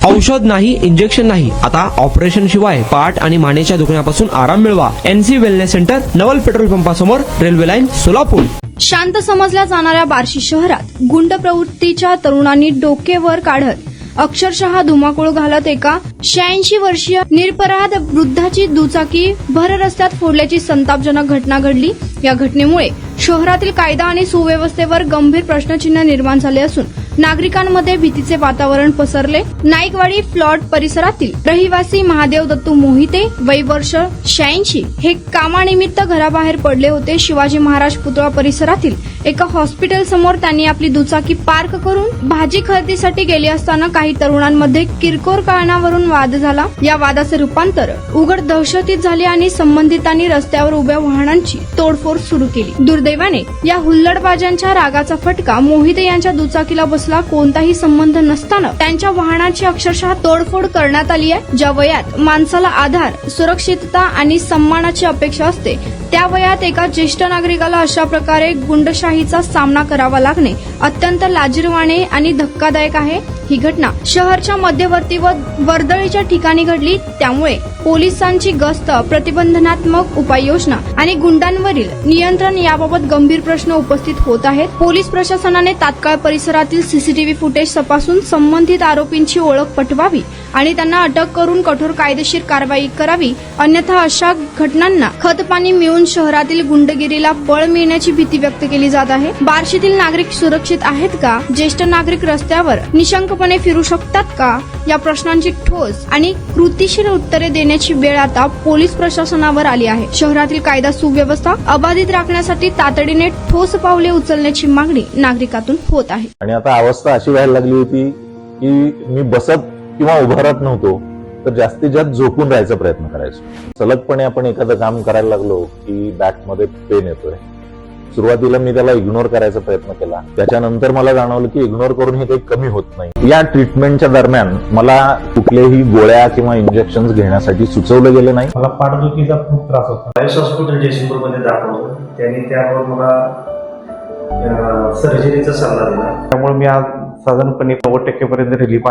औषध नाही, इंजेक्शन नाही, आता ऑपरेशन शिवाय पाठ आणि मानेच्या दुखण्यापासून आराम मिळवा. NC वेलनेस सेंटर, नवल पेट्रोल पंपासमोर, रेल्वे लाईन, सोलापूर. शांत समजल्या जाणाऱ्या बार्शी शहरात गुंड प्रवृत्तीच्या तरुणांनी डोके वर काढत अक्षरशः धुमाकूळ घालत एका 86 वर्षीय निरपराध वृद्धाची दुचाकी भर रस्त्यात फोडल्याची संतापजनक घटना घडली. या घटनेमुळे शहरातील कायदा आणि सुव्यवस्थेवर गंभीर प्रश्नचिन्ह निर्माण झाले असून नागरिकांमध्ये भीतीचे वातावरण पसरले. नाईकवाडी प्लॉट परिसरातील रहिवासी महादेव दत्तू मोहिते, वय वर्ष 86, हे कामानिमित्त घराबाहेर पडले होते. शिवाजी महाराज पुतळा परिसरातील एका हॉस्पिटल समोर त्यांनी आपली दुचाकी पार्क करून भाजी खरेदीसाठी गेले असताना काही तरुणांमध्ये किरकोळ कारणावरून वाद झाला. या वादाचे रूपांतर उघड दहशतीत झाले आणि संबंधितांनी रस्त्यावर उभ्या वाहनांची तोडफोड सुरू केली. दुर्दैवाने या हुल्लडबाजांच्या रागाचा फटका मोहिते यांच्या दुचाकीला बसला. कोणताही संबंध नसताना त्यांच्या वाहनाची अक्षरशः तोडफोड करण्यात आली आहे. ज्या वयात माणसाला आधार, सुरक्षितता आणि सन्मानाची अपेक्षा असते त्या वयात एका ज्येष्ठ नागरिकाला अशा प्रकारे गुंडशाहीचा सामना करावा लागणे अत्यंत लाजिरवाणे आणि धक्कादायक आहे. ही घटना शहराच्या मध्यवर्ती व वर्दळीच्या ठिकाणी घडली. त्यामुळे पोलिसांची गस्त, प्रतिबंधात्मक उपाययोजना आणि गुंडांवरील नियंत्रण याबाबत गंभीर प्रश्न उपस्थित होत आहेत. पोलीस प्रशासनाने तात्काळ परिसरातील सीसीटीव्ही फुटेज तपासून संबंधित आरोपींची ओळख पटवावी आणि त्यांना अटक करून कठोर कायदेशीर कारवाई करावी. अन्यथा अशा घटनांना खतपाणी मिळून शहरातील गुंडगिरीला बळ मिळण्याची भीती व्यक्त केली जात आहे. बार्शीतील नागरिक सुरक्षित आहेत का? ज्येष्ठ नागरिक रस्त्यावर निशंकपणे फिरू शकतात का? या प्रश्नांची ठोस आणि कृतीशील उत्तरे देण्याची वेळ आता पोलीस प्रशासनावर आली आहे. शहरातील कायदा सुव्यवस्था अबाधित राखण्यासाठी तातडीने ठोस पावले उचलण्याची मागणी नागरिकातून होत आहे. आणि आता अवस्था अशी व्हायला लागली होती की मी बसत किंवा उभा राहत नव्हतो, तर जास्तीत जास्त झोपून राहायचा प्रयत्न करायचो. सलगपणे आपण एखादं काम करायला लागलो की बॅकमध्ये पेन येतोय. सुरुवातीला मी त्याला इग्नोर करायचा प्रयत्न केला. त्याच्यानंतर मला जाणवलं की इग्नोर करून हे काही कमी होत नाही. या ट्रीटमेंटच्या दरम्यान मला कुठल्याही गोळ्या किंवा इंजेक्शन घेण्यासाठी सुचवलं गेलं नाही. मला पाठदुखीचा खूप त्रास होता. आयुष हॉस्पिटल जयसिंगपूरमध्ये दाखवलं. त्यांनी त्यावर मला सर्जरीचा सल्ला दिला. त्यामुळे मी आज साधारणपणे 90% पर्यंत रिलीफ आहे.